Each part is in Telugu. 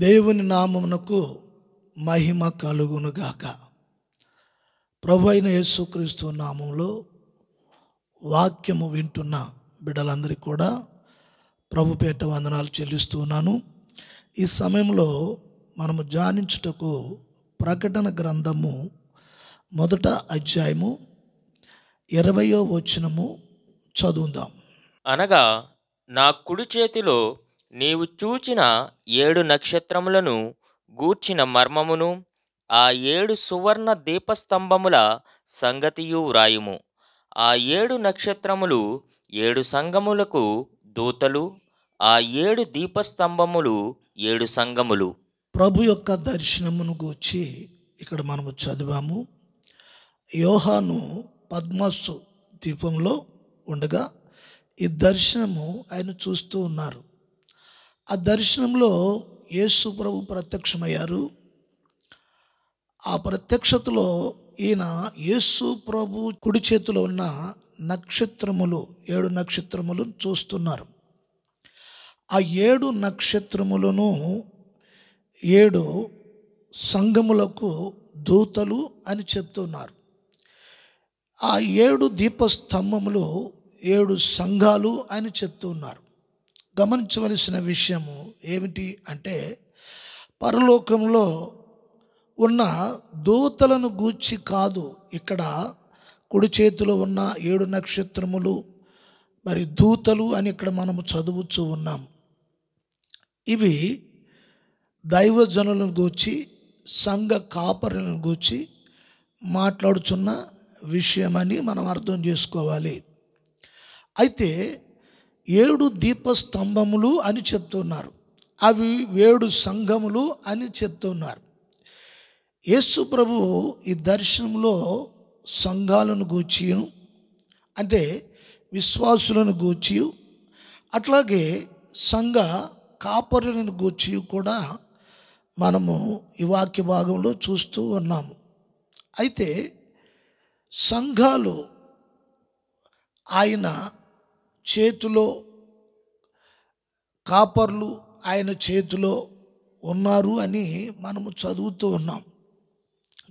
దేవుని నామమునకు మహిమ కలుగునుగాక. ప్రభు అయిన యేసుక్రీస్తు నామంలో వాక్యము వింటున్న బిడ్డలందరికీ కూడా ప్రభు పేట వందనాలు చెల్లిస్తున్నాను. ఈ సమయంలో మనము ధ్యానించుటకు ప్రకటన గ్రంథము 1వ అధ్యాయము 20వ వచనము చదువుదాం. అనగా నా కుడి చేతిలో నీవు చూచిన 7 నక్షత్రములను గూర్చిన మర్మమును, ఆ 7 సువర్ణ దీపస్తంభముల సంగతియు వ్రాయుము. ఆ 7 నక్షత్రములు 7 సంఘములకు దూతలు, ఆ 7 దీపస్తంభములు 7 సంఘములు. ప్రభు యొక్క దర్శనమును గూర్చి ఇక్కడ మనము చదివాము. యోహాను పద్మసు ద్వీపంలో ఉండగా ఈ దర్శనము ఆయన చూస్తూ ఉన్నారు. ఆ దర్శనంలో యేసు ప్రభు ప్రత్యక్షమయ్యారు. ఆ ప్రత్యక్షతలో ఈయన యేసు ప్రభు కుడి చేతిలో ఉన్న నక్షత్రములు 7 నక్షత్రములు చూస్తున్నారు. ఆ 7 నక్షత్రములను 7 సంఘములకు దూతలు అని చెప్తున్నారు. ఆ 7 దీపస్తంభములు 7 సంఘాలు అని చెప్తున్నారు. గమనించవలసిన విషయము ఏమిటి అంటే, పరలోకంలో ఉన్న దూతలను గూర్చి కాదు, ఇక్కడ కుడి చేతిలో ఉన్న 7 నక్షత్రములు మరి దూతలు అని ఇక్కడ మనము చదువుతూ ఉన్నాం. ఇవి దైవజనులను గూర్చి, సంఘ కాపరులను గూర్చి మాట్లాడుచున్న విషయమని మనం అర్థం చేసుకోవాలి. అయితే 7 దీపస్తంభములు అని చెప్తున్నారు, అవి 7 సంఘములు అని చెప్తున్నారు. యేసు ప్రభు ఈ దర్శనంలో సంఘాలను గూర్చి, అంటే విశ్వాసులను గూర్చి, అట్లాగే సంఘ కాపరులను గూర్చి కూడా మనము ఈ వాక్య భాగంలో చూస్తూ ఉన్నాము. అయితే సంఘాలు ఆయన చేతిలో, కాపర్లు ఆయన చేతిలో ఉన్నారు అని మనము చదువుతూ ఉన్నాం.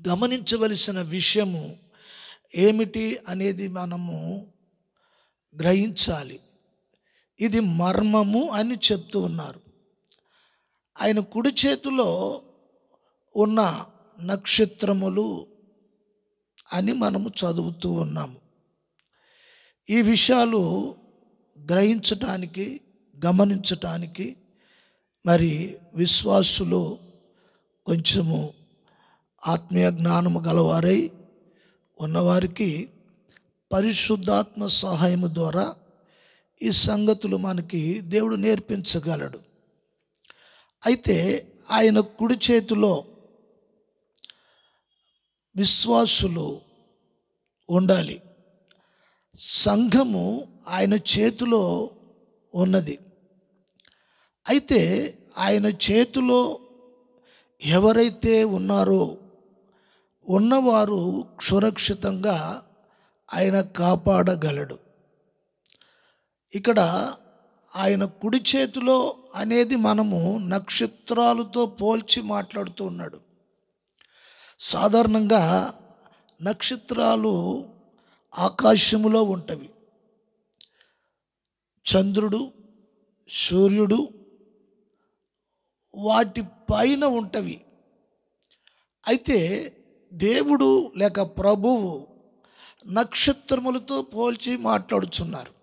గమనించవలసిన విషయము ఏమిటి అనేది మనము గ్రహించాలి. ఇది మర్మము అని చెప్తూ ఉన్నారు. ఆయన కుడి చేతిలో ఉన్న నక్షత్రములు అని మనము చదువుతూ ఉన్నాము. ఈ విషయాలు గ్రహించటానికి, గమనించటానికి మరి విశ్వాసులు కొంచెము ఆత్మీయ జ్ఞానము గలవారై ఉన్నవారికి పరిశుద్ధాత్మ సహాయము ద్వారా ఈ సంగతులు మనకి దేవుడు నేర్పించగలడు. అయితే ఆయన కుడి చేతిలో విశ్వాసులు ఉండాలి. సంఘము ఆయన చేతిలో ఉన్నది. అయితే ఆయన చేతిలో ఎవరైతే ఉన్నారో ఉన్నవారు సురక్షితంగా ఆయన కాపాడగలడు. ఇక్కడ ఆయన కుడి చేతిలో అనేది మనము నక్షత్రాలతో పోల్చి మాట్లాడుతూ ఉన్నాడు. సాధారణంగా నక్షత్రాలు ఆకాశములో ఉంటవి. చంద్రుడు, సూర్యుడు వాటి పైన ఉంటవి. అయితే దేవుడు లేక ప్రభువు నక్షత్రములతో పోల్చి మాట్లాడుచున్నారు.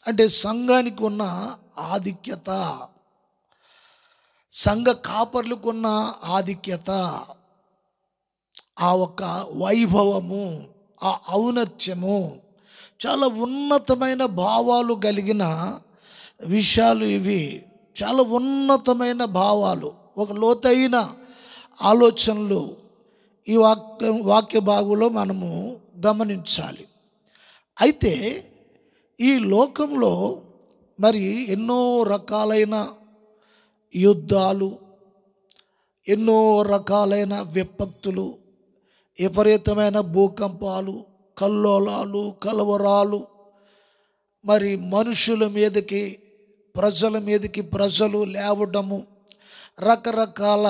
అంటే సంఘానికి ఉన్న ఆధిక్యత, సంఘ కాపర్లకు ఉన్న ఆధిక్యత, ఆ ఒక్క వైభవము, ఆ ఔన్నత్యము, చాలా ఉన్నతమైన భావాలు కలిగిన విషయాలు ఇవి. చాలా ఉన్నతమైన భావాలు, ఒక లోతైన ఆలోచనలు ఈ వాక్య భాగంలో మనము గమనించాలి. అయితే ఈ లోకంలో మరి ఎన్నో రకాలైన యుద్ధాలు, ఎన్నో రకాలైన విపత్తులు, విపరీతమైన భూకంపాలు, కల్లోలాలు, కలవరాలు, మరి మనుషుల మీదకి ప్రజల మీదకి ప్రజలు లేవడము, రకరకాల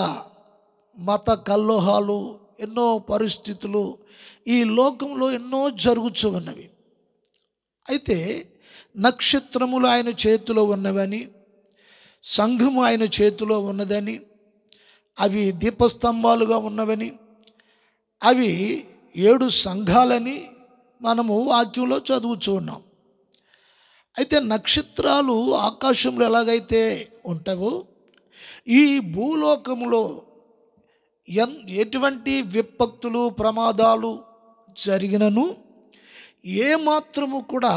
మత కల్లోహాలు, ఎన్నో పరిస్థితులు ఈ లోకంలో ఎన్నో జరుగుతూ ఉన్నవి. అయితే నక్షత్రములు ఆయన చేతిలో ఉన్నవని, సంఘము ఆయన చేతిలో ఉన్నదని, అవి దీపస్తంభాలుగా ఉన్నవని, అవి 7 సంఘాలని మనము వాక్యంలో చదువుతూ ఉన్నాం. అయితే నక్షత్రాలు ఆకాశంలో ఎలాగైతే ఉంటావో, ఈ భూలోకంలో ఎటువంటి విపత్తులు, ప్రమాదాలు జరిగినను ఏమాత్రము కూడా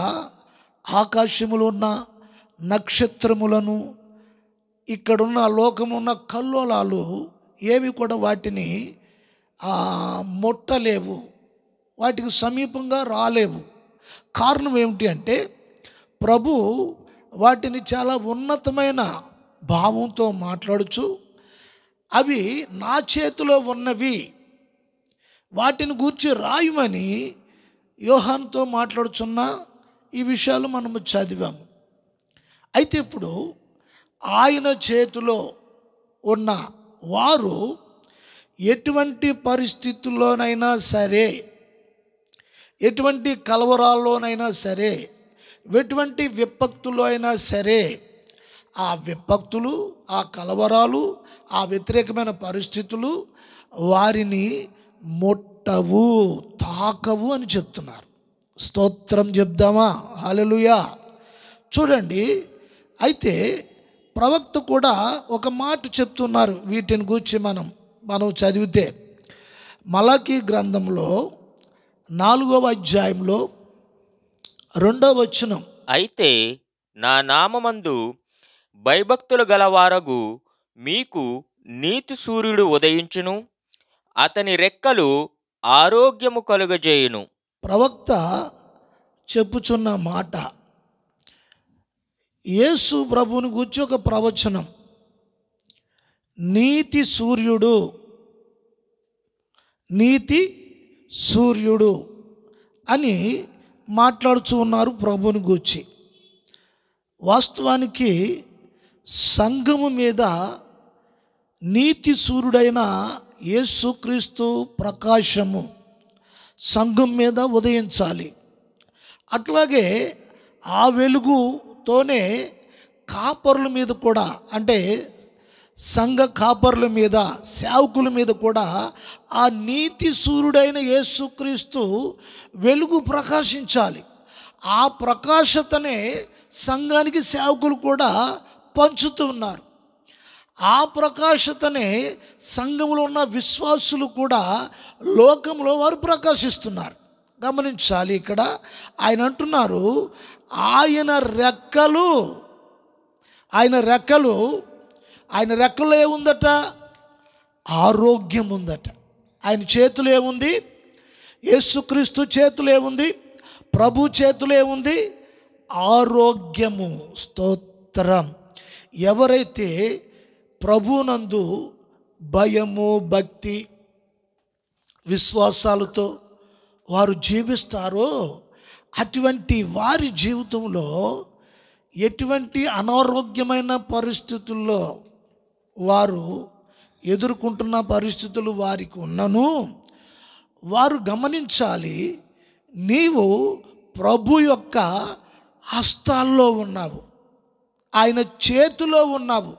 ఆకాశములో ఉన్న నక్షత్రములను, ఇక్కడున్న లోకమున్న కల్లోలాలు ఏవి కూడా వాటిని ముట్టలేవు, వాటికి సమీపంగా రాలేవు. కారణం ఏమిటి అంటే, ప్రభు వాటిని చాలా ఉన్నతమైన భావంతో మాట్లాడుచు, అవి నా చేతిలో ఉన్నవి, వాటిని గూర్చి రాయమని యోహానుతో మాట్లాడుచున్న ఈ విషయాలు మనము చదివాము. అయితే ఇప్పుడు ఆయన చేతిలో ఉన్న వారు ఎటువంటి పరిస్థితుల్లోనైనా సరే, ఎటువంటి కలవరాల్లోనైనా సరే, ఎటువంటి విపత్తులో అయినా సరే, ఆ విపత్తులు, ఆ కలవరాలు, ఆ వ్యతిరేకమైన పరిస్థితులు వారిని ముట్టవు, తాకవు అని చెప్తున్నారు. స్తోత్రం చెప్దామా? హల్లెలూయా. చూడండి, అయితే ప్రవక్త కూడా ఒక మాట చెప్తున్నారు వీటిని గూర్చి. మనం చదివితే మలాకీ గ్రంథంలో 4వ అధ్యాయంలో 2వ వచనం, అయితే నా నామమందు భయభక్తులు గలవారగు మీకు నీతి సూర్యుడు ఉదయించును, అతని రెక్కలు ఆరోగ్యము కలుగజేయును. ప్రవక్త చెప్పుచున్న మాట, యేసు ప్రభువుని గూర్చి ఒక ప్రవచనం. నీతి సూర్యుడు, నీతి సూర్యుడు అని మాట్లాడుతూ ఉన్నారు ప్రభువుని గూర్చి. వాస్తవానికి సంఘము మీద నీతి సూర్యుడైన యేసుక్రీస్తు ప్రకాశము సంఘం మీద ఉదయించాలి. అట్లాగే ఆ వెలుగుతోనే కాపరుల మీద కూడా, అంటే సంఘ కాపరుల మీద, సేవకుల మీద కూడా ఆ నీతి సూర్యుడైన యేసుక్రీస్తు వెలుగు ప్రకాశించాలి. ఆ ప్రకాశతనే సంఘానికి సేవకులు కూడా పంచుతూ ఉన్నారు. ఆ ప్రకాశతనే సంఘంలో ఉన్న విశ్వాసులు కూడా లోకంలో వారు ప్రకాశిస్తున్నారు. గమనించాలి. ఇక్కడ ఆయన అంటున్నారు, ఆయన రెక్కలో ఏముందట? ఆరోగ్యం ఉందట. ఆయన చేతులు ఏముంది? యేసుక్రీస్తు చేతులు ఏముంది? ప్రభు చేతులు ఏముంది? ఆరోగ్యము. స్తోత్రం. ఎవరైతే ప్రభునందు భయము, భక్తి, విశ్వాసాలతో వారు జీవిస్తారో అటువంటి వారి జీవితంలో ఎటువంటి అనారోగ్యమైన పరిస్థితుల్లో వారు ఎదుర్కొంటున్న పరిస్థితులు వారికి ఉన్నను, వారు గమనించాలి, నీవు ప్రభు యొక్క హస్తాల్లో ఉన్నావు, ఆయన చేతిలో ఉన్నావు.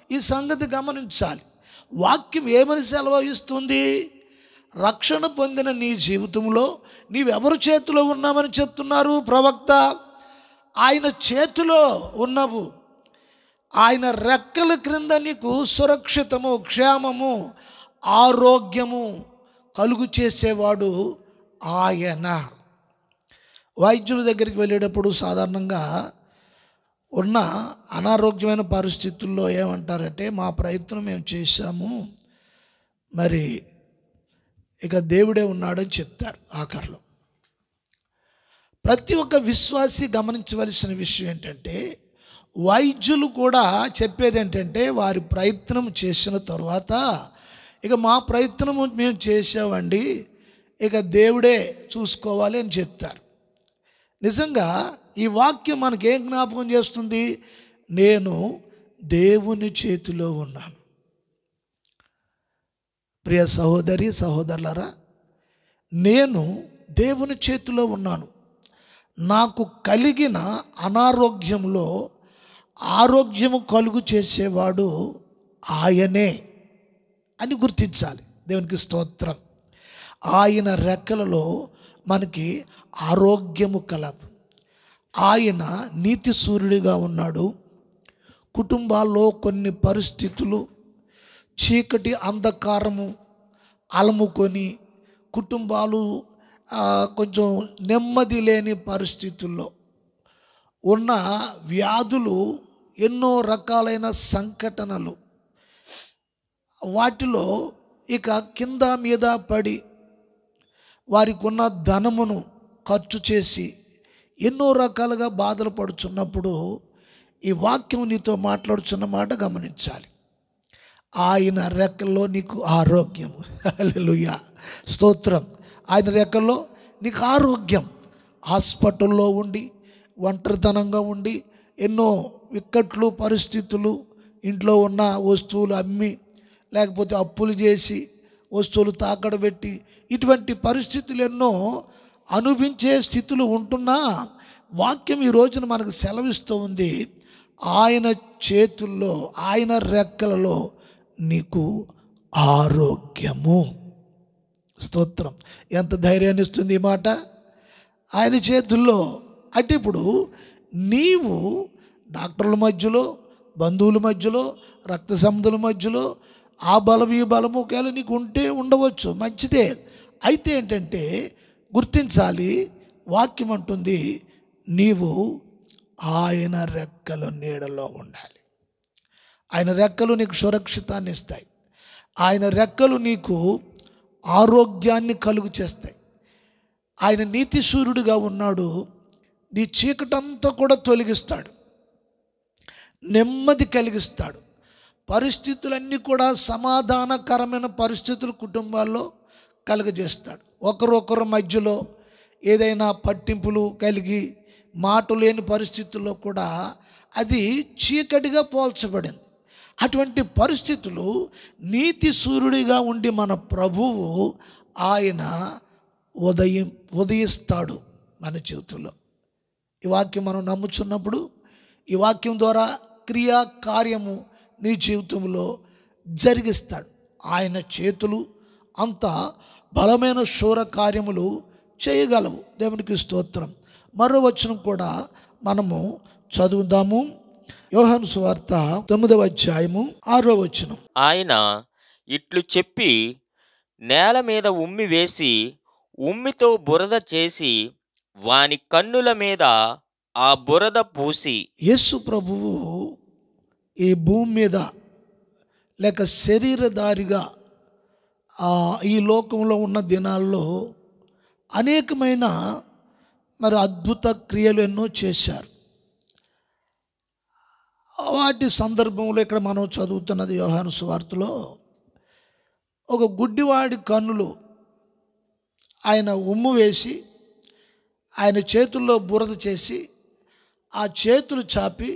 ఈ సంగతి గమనించాలి. వాక్యం ఏమని సెలవిస్తుంది? రక్షణ పొందిన నీ జీవితంలో నీవెవరి చేతిలో ఉన్నామని చెప్తున్నారు ప్రవక్త? ఆయన చేతిలో ఉన్నావు. ఆయన రెక్కల క్రింద నీకు సురక్షితము, క్షేమము, ఆరోగ్యము కలుగు చేసేవాడు ఆయన. వైద్యుల దగ్గరికి వెళ్ళేటప్పుడు సాధారణంగా ఉన్న అనారోగ్యమైన పరిస్థితుల్లో ఏమంటారంటే, మా ప్రయత్నం మేము చేశాము, మరి ఇక దేవుడే ఉన్నాడని చెప్తారు ఆఖరిలో. ప్రతి ఒక్క విశ్వాసి గమనించవలసిన విషయం ఏంటంటే, వైద్యులు కూడా చెప్పేది ఏంటంటే, వారి ప్రయత్నం చేసిన తర్వాత ఇక మా ప్రయత్నము మేము చేసామండి, ఇక దేవుడే చూసుకోవాలి అని చెప్తారు. నిజంగా ఈ వాక్యం మనకేం జ్ఞాపకం చేస్తుంది? నేను దేవుని చేతిలో ఉన్నాను, ప్రియ సహోదరి సహోదరులారా, నేను దేవుని చేతిలో ఉన్నాను. నాకు కలిగిన అనారోగ్యంలో ఆరోగ్యము కలుగు చేసేవాడు ఆయనే అని గుర్తించాలి. దేవునికి స్తోత్రం. ఆయన రెక్కలలో మనకి ఆరోగ్యము కలదు. ఆయన నీతి సూర్యుడిగా ఉన్నాడు. కుటుంబాల్లో కొన్ని పరిస్థితులు, చీకటి అంధకారము అలముకొని కుటుంబాలు కొంచెం నెమ్మది లేని పరిస్థితుల్లో ఉన్న వ్యాధులు, ఎన్నో రకాలైన సంఘటనలు, వాటిలో ఇక కింద మీద పడి వారికి ఉన్న ధనమును ఖర్చు చేసి ఎన్నో రకాలుగా బాధలు పడుచున్నప్పుడు ఈ వాక్యం నీతో మాట్లాడుచున్న మాట గమనించాలి. ఆయన రెక్కల్లో నీకు ఆరోగ్యం. హల్లెలూయా, స్తోత్రం. ఆయన రెక్కల్లో నీకు ఆరోగ్యం. హాస్పిటల్లో ఉండి ఒంటరితనంగా ఉండి ఎన్నో ఇక్కట్లు పరిస్థితులు, ఇంట్లో ఉన్న వస్తువులు అమ్మి లేకపోతే అప్పులు చేసి వస్తువులు తాకడ పెట్టి ఇటువంటి పరిస్థితులు ఎన్నో అనుభవించే స్థితులు ఉంటున్నా వాక్యం ఈ రోజున మనకు సెలవిస్తూ ఉంది, ఆయన చేతుల్లో, ఆయన రెక్కలలో నీకు ఆరోగ్యము. స్తోత్రం. ఎంత ధైర్యాన్ని ఇస్తుంది ఈ మాట. ఆయన చేతుల్లో అంటే ఇప్పుడు నీవు డాక్టర్ల మధ్యలో, బంధువుల మధ్యలో, రక్త సంబంధుల మధ్యలో ఆ బలం ఈ బలము ఒకవేళ నీకు ఉంటే ఉండవచ్చు, మంచిదే. అయితే ఏంటంటే గుర్తించాలి, వాక్యం అంటుంది నీవు ఆయన రెక్కల నీడలో ఉండాలి. ఆయన రెక్కలు నీకు సురక్షితాన్ని ఇస్తాయి. ఆయన రెక్కలు నీకు ఆరోగ్యాన్ని కలుగు చేస్తాయి. ఆయన నీతి సూర్యుడిగా ఉన్నాడు. నీ చీకటంతా కూడా తొలగిస్తాడు, నెమ్మది కలిగిస్తాడు. పరిస్థితులన్నీ కూడా సమాధానకరమైన పరిస్థితులు కుటుంబాల్లో కలుగజేస్తాడు. ఒకరొకరు మధ్యలో ఏదైనా పట్టింపులు కలిగి మాట లేని పరిస్థితుల్లో కూడా అది చీకటిగా పోల్చబడింది. అటువంటి పరిస్థితులు నీతి సూర్యుడిగా ఉండి మన ప్రభువు ఆయన ఉదయిస్తాడు మన జీవితంలో. ఈ వాక్యం మనం నమ్ముచున్నప్పుడు ఈ వాక్యం ద్వారా క్రియా కార్యము నీ జీవితంలో జరిగిస్తాడు. ఆయన చేతులు అంత బలమైన శూర కార్యములు చేయగలవు. దేవునికి స్తోత్రం. మరో వచనం కూడా మనము చదువుదాము. యోహాను సువార్త 9వ అధ్యాయము 6వ వచనం. ఆయన ఇట్లు చెప్పి నేల మీద ఉమ్మి వేసి ఉమ్మితో బురద చేసి వాని కన్నుల మీద ఆ బురద పూసి. యేసు ప్రభువు ఈ భూమి మీద లేక శరీరధారిగా ఈ లోకంలో ఉన్న దినాల్లో అనేకమైన అద్భుత క్రియలు ఎన్నో చేశారు. వాటి సందర్భంలో ఇక్కడ మనం చదువుతున్నది యోహాను సువార్తలో ఒక గుడ్డివాడి కన్నులు ఆయన ఉమ్ము వేసి ఆయన చేతుల్లో బురద చేసి ఆ చేతులు చాపి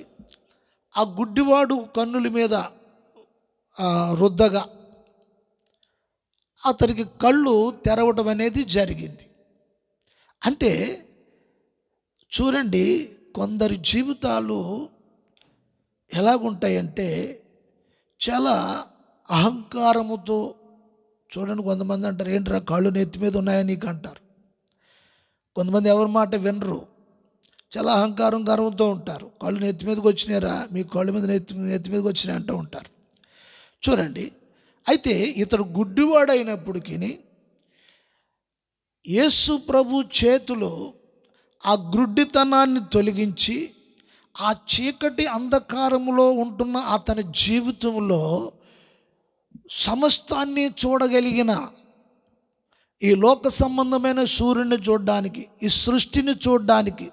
ఆ గుడ్డివాడు కన్నుల మీద రుద్దగా అతనికి కళ్ళు తెరవడం అనేది జరిగింది. అంటే చూడండి, కొందరి జీవితాలు ఎలాగుంటాయంటే చాలా అహంకారముతో. చూడండి, కొంతమంది అంటారు ఏంట్రా కళ్ళు నెత్తి మీద ఉన్నాయా నీకు అంటారు. కొంతమంది ఎవరి మాట వినరు, చాలా అహంకారం గర్వంతో ఉంటారు. కళ్ళు నెత్తి మీదకి వచ్చినారా, మీ కళ్ళు మీద నెత్తి మీదకి వచ్చినాయి అంటూ ఉంటారు. చూడండి, అయితే ఇతడు గుడ్డివాడైనప్పటికీ యేసు ప్రభు చేతిలో ఆ గుడ్డితనాన్ని తొలగించి ఆ చీకటి అంధకారములో ఉంటున్న అతని జీవితంలో సమస్తాన్ని చూడగలిగిన, ఈ లోక సంబంధమైన సూర్యుని చూడడానికి, ఈ సృష్టిని చూడడానికి,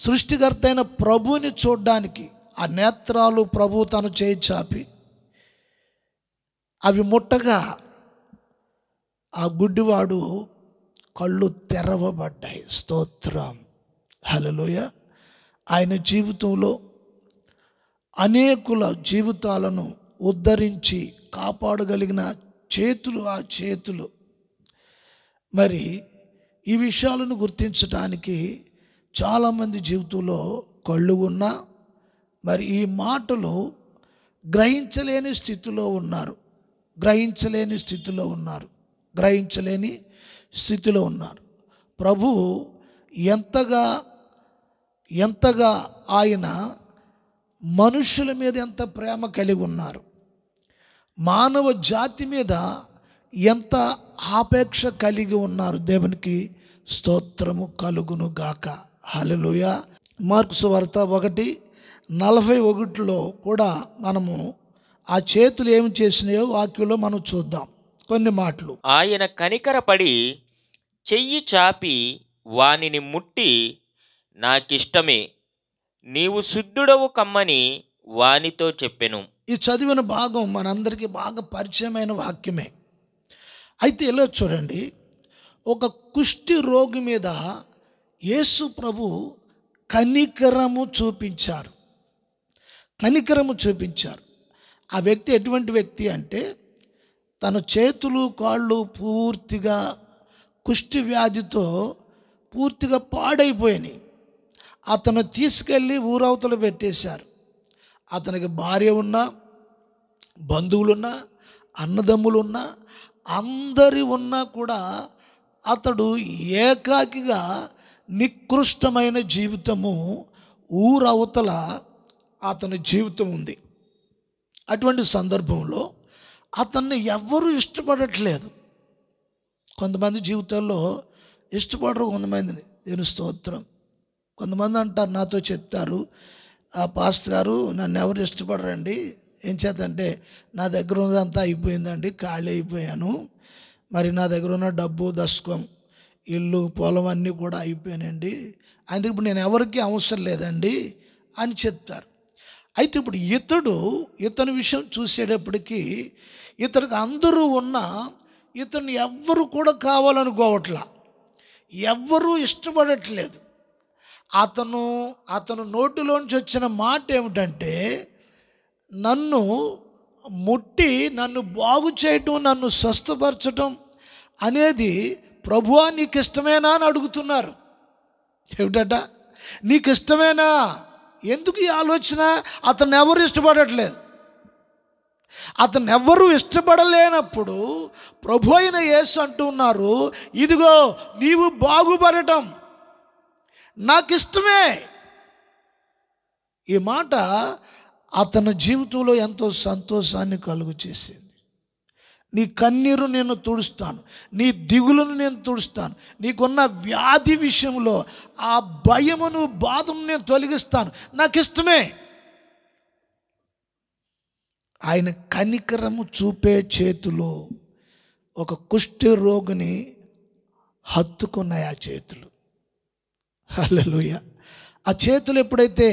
సృష్టికర్త అయిన ప్రభువుని చూడడానికి ఆ నేత్రాలు ప్రభు తను చేయి చాపి అవి ముట్టగా ఆ గుడ్డివాడు కళ్ళు తెరవబడ్డాయి. స్తోత్రం, హల్లెలూయా. ఆయన జీవితంలో అనేకుల జీవితాలను ఉద్ధరించి కాపాడగలిగిన ఆ చేతులు మరి ఈ విషయాలను గుర్తించడానికి చాలామంది జీవితంలో కళ్ళు ఉన్నా మరి ఈ మాటలు గ్రహించలేని స్థితిలో ఉన్నారు. ప్రభువు ఎంతగా ఆయన మనుషుల మీద ఎంత ప్రేమ కలిగి ఉన్నారు, మానవ జాతి మీద ఎంత ఆపేక్ష కలిగి ఉన్నారు. దేవునికి స్తోత్రము కలుగును గాక. హల్లెలూయా. మార్కు సువార్త 1:41 కూడా మనము ఆ చేతులు ఏమి చేసినాయో వాక్యంలో మనం చూద్దాం కొన్ని మాటలు. ఆయన కనికరపడి చెయ్యి చాపి వానిని ముట్టి, నాకిష్టమే, నీవు శుద్ధుడవు కమ్మని వానితో చెప్పెను. ఈ చదివిన భాగం మనందరికీ బాగా పరిచయమైన వాక్యమే. అయితే ఇలా చూడండి, ఒక కుష్టి రోగి మీద యేసు ప్రభు కనికరము చూపించారు. ఆ వ్యక్తి ఎటువంటి వ్యక్తి అంటే, తన చేతులు కాళ్ళు పూర్తిగా కుష్టి వ్యాధితో పూర్తిగా పాడైపోయినాయి. అతను తీసుకెళ్ళి ఊరవతలు పెట్టేశారు. అతనికి భార్య ఉన్నా, బంధువులున్నా, అన్నదమ్ములున్నా, అందరి ఉన్నా కూడా అతడు ఏకాకిగా నికృష్టమైన జీవితము ఊరవతల అతని జీవితం ఉంది. అటువంటి సందర్భంలో అతన్ని ఎవ్వరూ ఇష్టపడట్లేదు. కొంతమంది జీవితాల్లో ఇష్టపడరు, కొంతమందిని. దేవుని స్తోత్రం. కొంతమంది అంటారు, నాతో చెప్తారు, పాస్టర్ గారు నన్ను ఎవరు ఇష్టపడరండి. ఏం చేతంటే, నా దగ్గర ఉన్నదంతా అయిపోయిందండి, ఖాళీ అయిపోయాను, మరి నా దగ్గర ఉన్న డబ్బు దశకం ఇల్లు పొలం అన్నీ కూడా అయిపోయానండి, అందుకే ఇప్పుడు నేను ఎవరికి అవసరం లేదండి అని చెప్తారు. అయితే ఇప్పుడు ఇతని విషయం చూసేటప్పటికీ ఇతనికి అందరూ ఉన్నా ఇతను ఎవ్వరు కూడా కావాలనుకోవట్లా, ఎవ్వరూ ఇష్టపడట్లేదు. అతను నోటిలోంచి వచ్చిన మాట ఏమిటంటే, నన్ను ముట్టి నన్ను బాగు చేయటం, నన్ను స్వస్థపరచటం అనేది ప్రభువా నీకు ఇష్టమేనా అని అడుగుతున్నారు. ఏమిటట, నీకు ఇష్టమేనా? ఎందుకు ఈ ఆలోచన? అతను ఎవరు ఇష్టపడట్లేదు. అతను ఎవ్వరూ ఇష్టపడలేనప్పుడు ప్రభు అయిన యేసు అంటున్నారు, ఇదిగో నీవు బాగుపడటం నాకు ఇష్టమే. ఈ మాట అతని జీవితంలో ఎంతో సంతోషాన్ని కలుగు చేసింది. నీ కన్నీరు నేను తుడుస్తాను, నీ దిగులను నేను తుడుస్తాను, నీకున్న వ్యాధి విషయంలో ఆ భయమును బాధను నేను తొలగిస్తాను, నాకు ఇష్టమే. ఆయన కనికరము చూపే చేతులు ఒక కుష్టి రోగిని హత్తుకున్నాయి. ఆ చేతులు, హల్లెలూయా. ఆ చేతులు ఎప్పుడైతే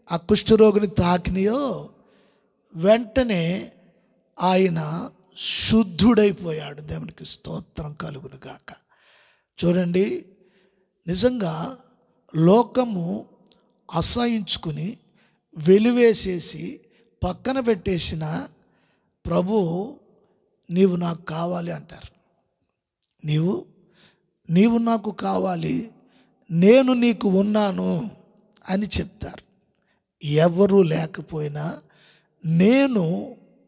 ఆ కుష్ఠరోగిని తాకినాయో వెంటనే ఆయన శుద్ధుడైపోయాడు. దేవునికి స్తోత్రం కలుగును గాక. చూడండి, నిజంగా లోకము అసహించుకుని వెలివేసేసి పక్కన పెట్టేసిన ప్రభు, నీవు నాకు కావాలి అంటారు. నీవు నాకు కావాలి, నేను నీకు ఉన్నాను అని చెప్తారు. ఎవరు లేకపోయినా నేను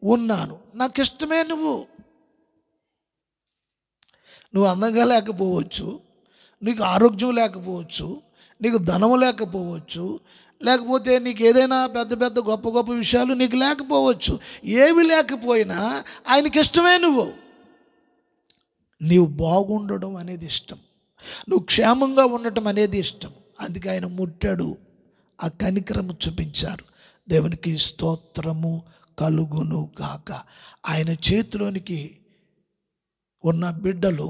ఉన్నాను, నాకు ఇష్టమే. నువ్వు అందంగా లేకపోవచ్చు, నీకు ఆరోగ్యం లేకపోవచ్చు, నీకు ధనము లేకపోవచ్చు, లేకపోతే నీకు ఏదైనా పెద్ద పెద్ద గొప్ప గొప్ప విషయాలు నీకు లేకపోవచ్చు. ఏవి లేకపోయినా ఆయనకి ఇష్టమే. నీవు బాగుండడం అనేది ఇష్టం, నువ్వు క్షేమంగా ఉండటం అనేది ఇష్టం. అందుకే ఆయన ముట్టాడు, ఆ కనికరము చూపించారు. దేవునికి స్తోత్రము కలుగును గాక. ఆయన చేతిలోనికి ఉన్న బిడ్డలు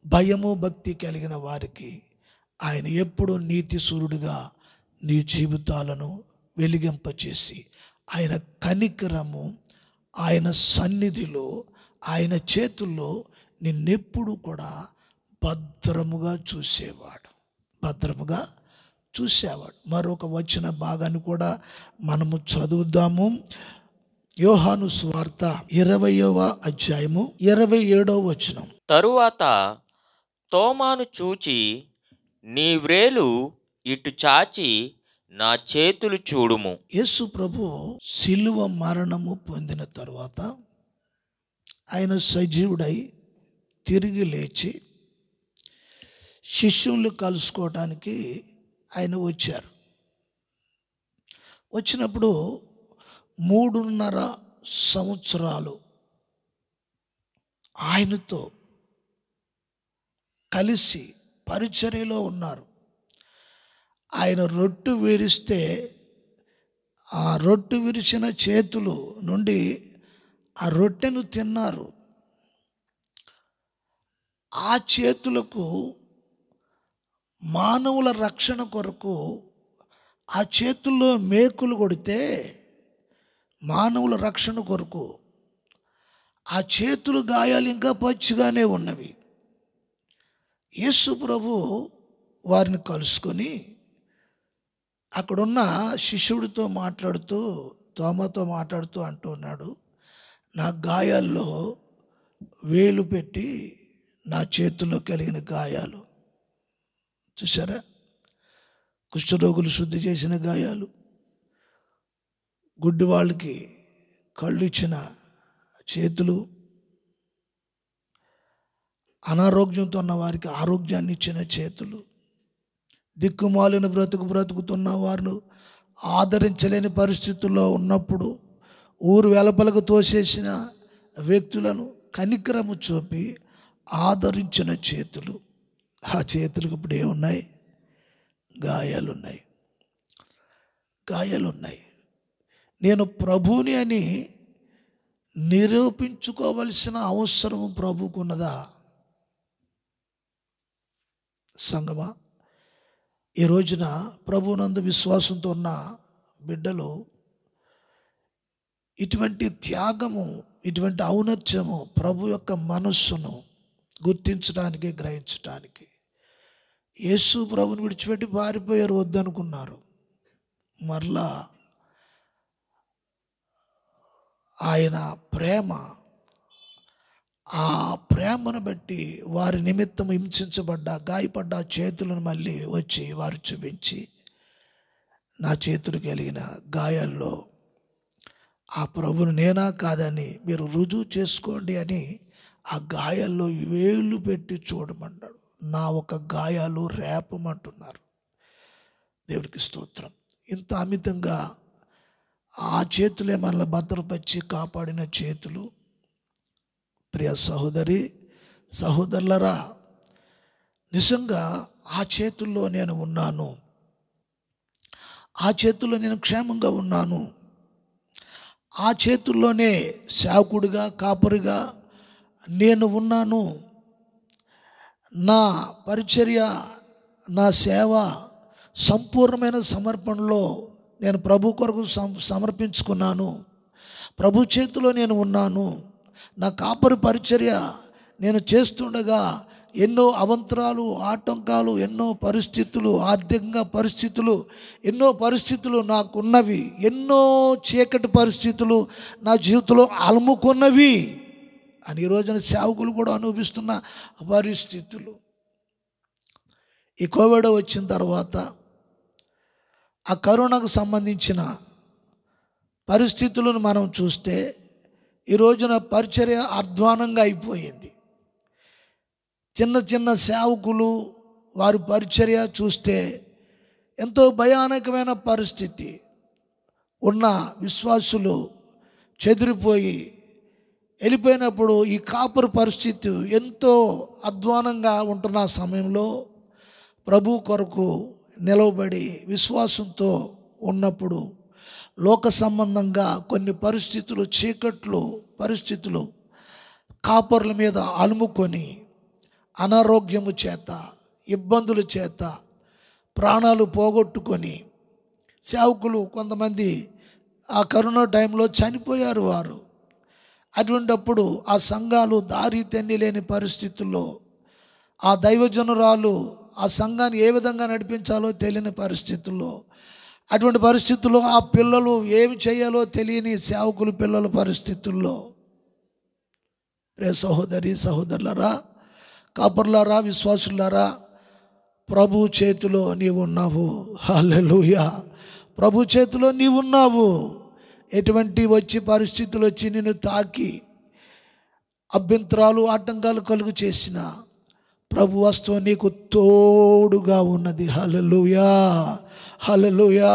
భయము భక్తి కలిగిన వారికి ఆయన ఎప్పుడూ నీతి సూర్యుడిగా నీ జీవితాలను వెలిగింపచేసి, ఆయన కనికరము, ఆయన సన్నిధిలో, ఆయన చేతుల్లో నిన్నెప్పుడు కూడా భద్రముగా చూసేవాడు. మరొక వచన భాగాన్ని కూడా మనము చదువుదాము. యోహాను సువార్త 20వ అధ్యాయము 27వ వచనం. తరువాత తోమాను చూచి, నీ వ్రేలు ఇటు చాచి నా చేతులు చూడుము. యేసు ప్రభు సిలువ మరణము పొందిన తరువాత ఆయన సజీవుడై తిరిగి లేచి శిష్యులు కలుసుకోవడానికి ఆయన వచ్చారు. వచ్చినప్పుడు 3.5 సంవత్సరాలు ఆయనతో కలిసి పరిచర్యలో ఉన్నారు. ఆయన రొట్టె విరిస్తే ఆ రొట్టె విరిచిన చేతులు నుండి ఆ రొట్టెను తిన్నారు. ఆ చేతులకు మానవుల రక్షణ కొరకు ఆ చేతుల్లో మేకులు కొడితే మానవుల రక్షణ కొరకు ఆ చేతులు గాయాలు ఇంకా పచ్చిగానే ఉన్నవి. యేసు ప్రభు వారిని కలుసుకొని అక్కడున్న శిష్యుడితో మాట్లాడుతూ, తోమాతో మాట్లాడుతూ అంటున్నాడు, నా గాయాల్లో వేలు పెట్టి నా చేతుల్లో కలిగిన గాయాలు చూసారా, కుష్ఠరోగులు శుద్ధి చేసిన గాయాలు, గుడ్డి వాళ్ళకి కళ్ళు ఇచ్చిన చేతులు, అనారోగ్యంతో ఉన్న వారికి ఆరోగ్యాన్ని ఇచ్చిన చేతులు, దిక్కుమాలిన బ్రతుకుతున్న వారు ఆదరించలేని పరిస్థితుల్లో ఉన్నప్పుడు ఊరు వెలపలకు తోసేసిన వ్యక్తులను కనికరము చూపి ఆదరించిన చేతులు. ఆ చేతులకు ఇప్పుడు ఏమున్నాయి? గాయాలున్నాయి. గాయాలున్నాయి. నేను ప్రభువుని అని నిరూపించుకోవలసిన అవసరం ప్రభువుకున్నదా? సంగమా, ఈ రోజున ప్రభువునందు విశ్వాసంతో ఉన్న బిడ్డలు ఇటువంటి త్యాగము, ఇటువంటి ఔన్నత్యము, ప్రభు యొక్క మనస్సును గుర్తించడానికి, గ్రహించడానికి యేసు ప్రభుని విడిచిపెట్టి పారిపోయారు, వద్దనుకున్నారు. మరలా ఆయన ప్రేమ, ఆ ప్రేమను బట్టి వారి నిమిత్తం హింసించబడ్డ, గాయపడ్డ చేతులను మళ్ళీ వచ్చి వారు చూపించి, నా చేతులు కలిగిన గాయాల్లో ఆ ప్రభుని నేనా కాదని మీరు రుజువు చేసుకోండి అని ఆ గాయాల్లో వేలు పెట్టి చూడమన్నాడు. నా ఒక గాయాలు రేపమంటున్నారు. దేవుడికి స్తోత్రం. ఇంత అమితంగా ఆ చేతులే మనల్ని భద్రపరిచి కాపాడిన చేతులు. ప్రియ సహోదరి సహోదరులరా, నిజంగా ఆ చేతుల్లో నేను ఉన్నాను, ఆ చేతుల్లో నేను క్షేమంగా ఉన్నాను, ఆ చేతుల్లోనే సేవకుడిగా, కాపరిగా నేను ఉన్నాను. నా పరిచర్య, నా సేవ సంపూర్ణమైన సమర్పణలో నేను ప్రభు కొరకు సమర్పించుకున్నాను. ప్రభు చేతిలో నేను ఉన్నాను. నా కాపరి పరిచర్య నేను చేస్తుండగా ఎన్నో అవంతరాలు, ఆటంకాలు, ఎన్నో పరిస్థితులు, ఆర్థికంగా పరిస్థితులు, ఎన్నో పరిస్థితులు నాకున్నవి. ఎన్నో చీకటి పరిస్థితులు నా జీవితంలో అలుముకున్నవి అని ఈ రోజున సేవకులు కూడా అనుభవిస్తున్న పరిస్థితులు. ఈ కోవిడ్ వచ్చిన తర్వాత ఆ కరోనాకు సంబంధించిన పరిస్థితులను మనం చూస్తే ఈ రోజున పరిచర్య అధ్వానంగా అయిపోయింది. చిన్న చిన్న సేవకులు వారి పరిచర్య చూస్తే ఎంతో భయానకమైన పరిస్థితి. ఉన్న విశ్వాసులు చెదిరిపోయి వెళ్ళిపోయినప్పుడు ఈ కాపరి పరిస్థితి ఎంతో అధ్వానంగా ఉంటున్న సమయంలో ప్రభు కొరకు నిలవబడి విశ్వాసంతో ఉన్నప్పుడు లోక సంబంధంగా కొన్ని పరిస్థితులు, చీకట్లు పరిస్థితులు కాపరుల మీద అలుముకొని అనారోగ్యము చేత, ఇబ్బందుల చేత ప్రాణాలు పోగొట్టుకొని సేవకులు కొంతమంది ఆ కరోనా టైంలో చనిపోయారు వారు. అటువంటప్పుడు ఆ సంఘాలు దారి తెన్ని లేని పరిస్థితుల్లో ఆ దైవజనురాలు ఆ సంఘాన్ని ఏ విధంగా నడిపించాలో తెలియని పరిస్థితుల్లో అటువంటి పరిస్థితుల్లో ఆ పిల్లలు ఏమి చేయాలో తెలియని సేవకులు పిల్లల పరిస్థితుల్లో, రే సహోదరి సహోదరులారా, కాపర్లారా, విశ్వాసులారా, ప్రభు చేతిలో నీవు ఉన్నావు. హల్లెలూయా. ప్రభు చేతిలో నీవున్నావు. ఎటువంటి పరిస్థితులు వచ్చి నిన్ను తాకి అభ్యంతరాలు ఆటంకాలు కలుగు చేసిన ప్రభు వస్తువు నీకు తోడుగా ఉన్నది. హల్లెలూయా, హల్లెలూయా.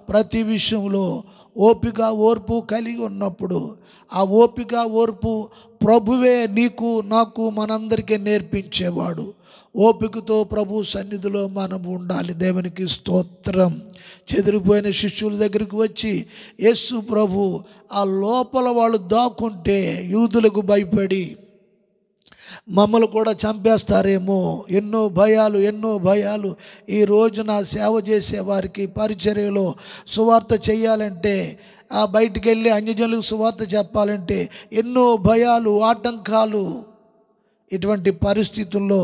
ప్రతి విషయంలో ఓపిక ఓర్పు కలిగి ఉన్నప్పుడు ఆ ఓపిక ఓర్పు ప్రభువే నీకు నాకు మనందరికీ నేర్పించేవాడు. ఓపికతో ప్రభు సన్నిధిలో మనం ఉండాలి. దేవునికి స్తోత్రం. చెదిరిపోయిన శిష్యుల దగ్గరికి వచ్చి యేసు ప్రభు ఆ లోపల వాళ్ళు దాక్కుంటే యూదులకు భయపడి మమ్మల్ని కూడా చంపేస్తారేమో, ఎన్నో భయాలు. ఈ రోజున సేవ చేసే వారికి పరిచర్యలో సువార్త చేయాలంటే, బయటికి వెళ్ళి అన్యజనులకు సువార్త చెప్పాలంటే ఎన్నో భయాలు ఆటంకాలు. ఇటువంటి పరిస్థితుల్లో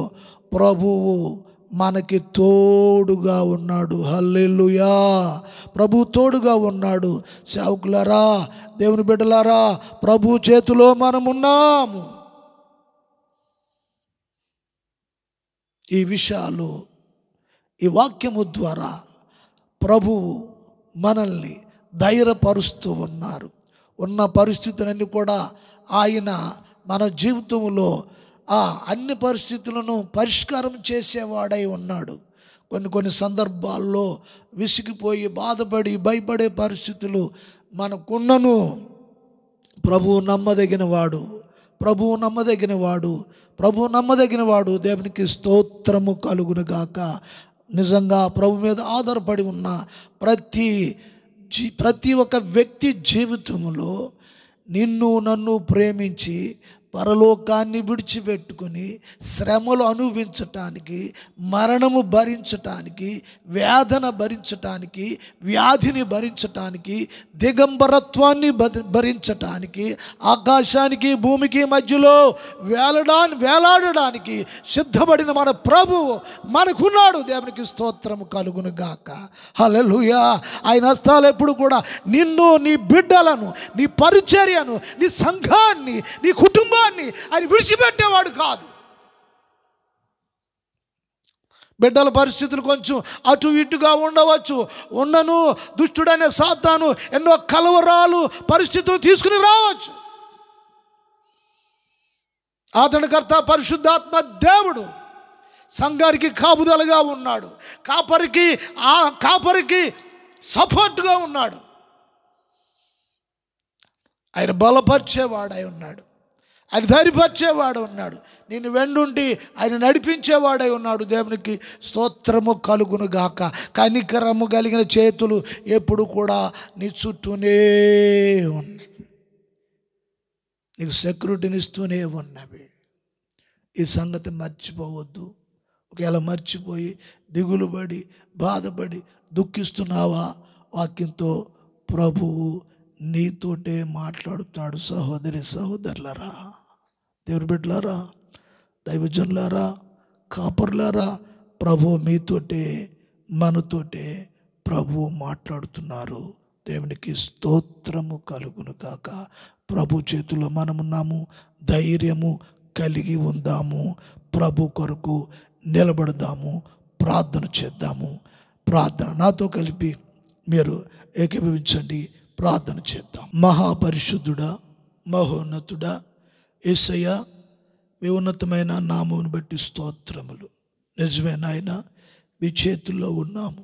ప్రభువు మనకి తోడుగా ఉన్నాడు. హల్లెలూయా. ప్రభు తోడుగా ఉన్నాడు. సేవకులారా, దేవుని బిడ్డలారా, ప్రభు చేతిలో మనమున్నాము. ఈ విషయాలు ఈ వాక్యము ద్వారా ప్రభువు మనల్ని ధైర్యపరుస్తూ ఉన్నారు. ఉన్న పరిస్థితులన్నీ కూడా ఆయన మన జీవితంలో అన్ని పరిస్థితులను పరిష్కారం చేసేవాడై ఉన్నాడు. కొన్ని సందర్భాల్లో విసిగిపోయి బాధపడి భయపడే పరిస్థితులు మనకున్నను. ప్రభువు నమ్మదగినవాడు. దేవునికి స్తోత్రము కలుగును గాక. నిజంగా ప్రభు మీద ఆధారపడి ఉన్న ప్రతి ఒక్క వ్యక్తి జీవితంలో నిన్ను నన్ను ప్రేమించి పరలోకాన్ని విడిచిపెట్టుకుని శ్రమలు అనుభవించటానికి, మరణము భరించటానికి, వేదన భరించటానికి, వ్యాధిని భరించటానికి, దిగంబరత్వాన్ని భరించటానికి, ఆకాశానికి భూమికి మధ్యలో వేలాడడానికి సిద్ధపడిన మన ప్రభువు మనకున్నాడు. దేవునికి స్తోత్రము కలుగును గాక. హల్లెలూయా. ఆయన హస్తాలు ఎప్పుడు కూడా నిన్ను, నీ బిడ్డలను, నీ పరిచర్యను, నీ సంఘాన్ని, నీ కుటుంబాన్ని ఆయన విడిచిపెట్టేవాడు కాదు. బిడ్డల పరిస్థితులు కొంచెం అటు ఇటుగా ఉండవచ్చు. ఉన్నను దుష్టుడనే సాతాను ఎన్నో కలవరాలు పరిస్థితులు తీసుకుని రావచ్చు. ఆదరణకర్త పరిశుద్ధాత్మ దేవుడు సంఘానికి కాపుదలగా ఉన్నాడు. కాపరికి సపోర్ట్గా ఉన్నాడు. ఆయన బలపరిచేవాడై ఉన్నాడు. ఆయన ధైర్యపరిచేవాడు ఉన్నాడు. నేను వెండుండి ఆయన నడిపించేవాడై ఉన్నాడు. దేవునికి స్తోత్రము కలుగును గాక. కనికరము కలిగిన చేతులు ఎప్పుడు కూడా నీ చుట్టూనే ఉన్నాయి, నీకు సెక్యూరిటీని ఇస్తూనే ఉన్నవి. ఈ సంగతి మర్చిపోవద్దు. ఒకవేళ మర్చిపోయి దిగులు పడి బాధపడి దుఃఖిస్తున్నావా, వాక్యంతో ప్రభువు నీతోటే మాట్లాడుతాడు. సహోదరి సహోదరులారా, దేవుని బిడ్డలారా, దైవజనులారా, కాపర్లారా, ప్రభు మీతోటే మనతోటే ప్రభు మాట్లాడుతున్నారు. దేవునికి స్తోత్రము కలుగును కాక. ప్రభు చేతిలో మనమున్నాము. ధైర్యము కలిగి ఉందాము. ప్రభు కొరకు నిలబడదాము. ప్రార్థన చేద్దాము. ప్రార్థన నాతో కలిపి మీరు ఏకీభవించండి. ప్రార్థన చేద్దాం. మహాపరిశుద్ధుడా, మహోన్నతుడా, యేసయ్య, మీ ఉన్నతమైన నామమును బట్టి స్తోత్రములు. నిజమే నాయన, మీ చేతుల్లో ఉన్నాము.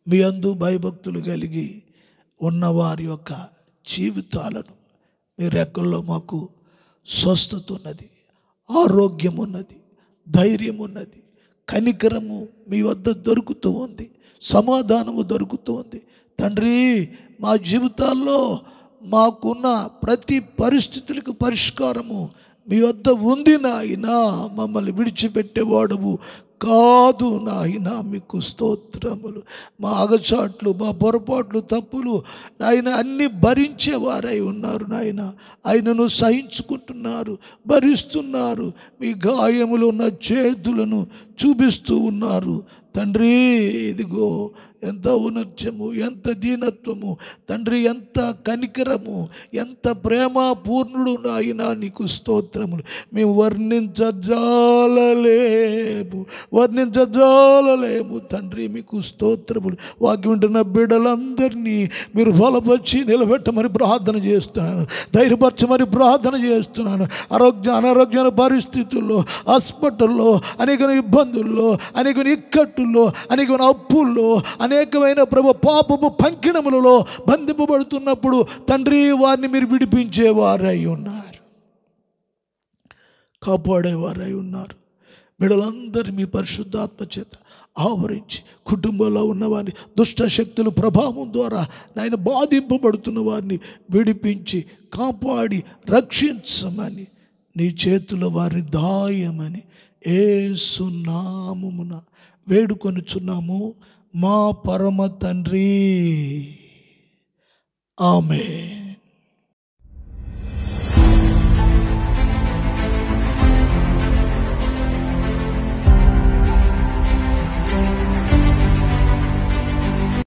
మీ అందు భయభక్తులు కలిగి ఉన్నవారి యొక్క జీవితాలను మీ రెక్కల్లో మాకు స్వస్థత ఉన్నది, ఆరోగ్యం ఉన్నది, ధైర్యం ఉన్నది, కనికరము మీ వద్ద దొరుకుతూ ఉంది, సమాధానము దొరుకుతూ ఉంది. తండ్రి, మా జీవితాల్లో మాకున్న ప్రతి పరిస్థితులకు పరిష్కారము మీ వద్ద ఉంది నాయనా. మమ్మల్ని విడిచిపెట్టేవాడువు కాదు నాయన, మీకు స్తోత్రములు. మా అగచాట్లు, మా పొరపాట్లు, తప్పులు నాయన అన్నీ భరించేవారై ఉన్నారు నాయన. ఆయనను సహించుకుంటున్నారు, భరిస్తున్నారు. మీ గాయములు ఉన్న చేతులను చూపిస్తూ ఉన్నారు తండ్రి. ఇదిగో ఎంత ఔన్నత్యము, ఎంత దీనత్వము తండ్రి, ఎంత కనికరము, ఎంత ప్రేమ పూర్ణుడు నాయన, నీకు స్తోత్రములు. మేము వర్ణించజాలలేము తండ్రి, మీకు స్తోత్రములు. వాక్యం వింటున్న బిడ్డలందరినీ మీరు బలపరిచి నిలబెట్టమని ప్రార్థన చేస్తున్నాను, ధైర్యపరచమని ప్రార్థన చేస్తున్నాను. అనారోగ్య పరిస్థితుల్లో, హాస్పిటల్లో, అనేక ఇబ్బందుల్లో, అనేక ఇక్కట్టుల్లో, అనేక అప్పుల్లో, అనేకమైన ప్రభు పాపము పంకిణములలో బంధింపబడుతున్నప్పుడు తండ్రి వారిని మీరు విడిపించేవారై ఉన్నారు, కాపాడేవారై ఉన్నారు. బిడ్డలందరూ మీ పరిశుద్ధాత్మ చేత ఆవరించి, కుటుంబంలో ఉన్నవారిని దుష్ట శక్తుల ప్రభావం ద్వారా నాయన బాధింపబడుతున్న వారిని విడిపించి కాపాడి రక్షించమని, నీ చేతుల వారిని దాయమని యేసు నామమున వేడుకొనుచున్నాము మా పరమ తండ్రి. ఆమేన్.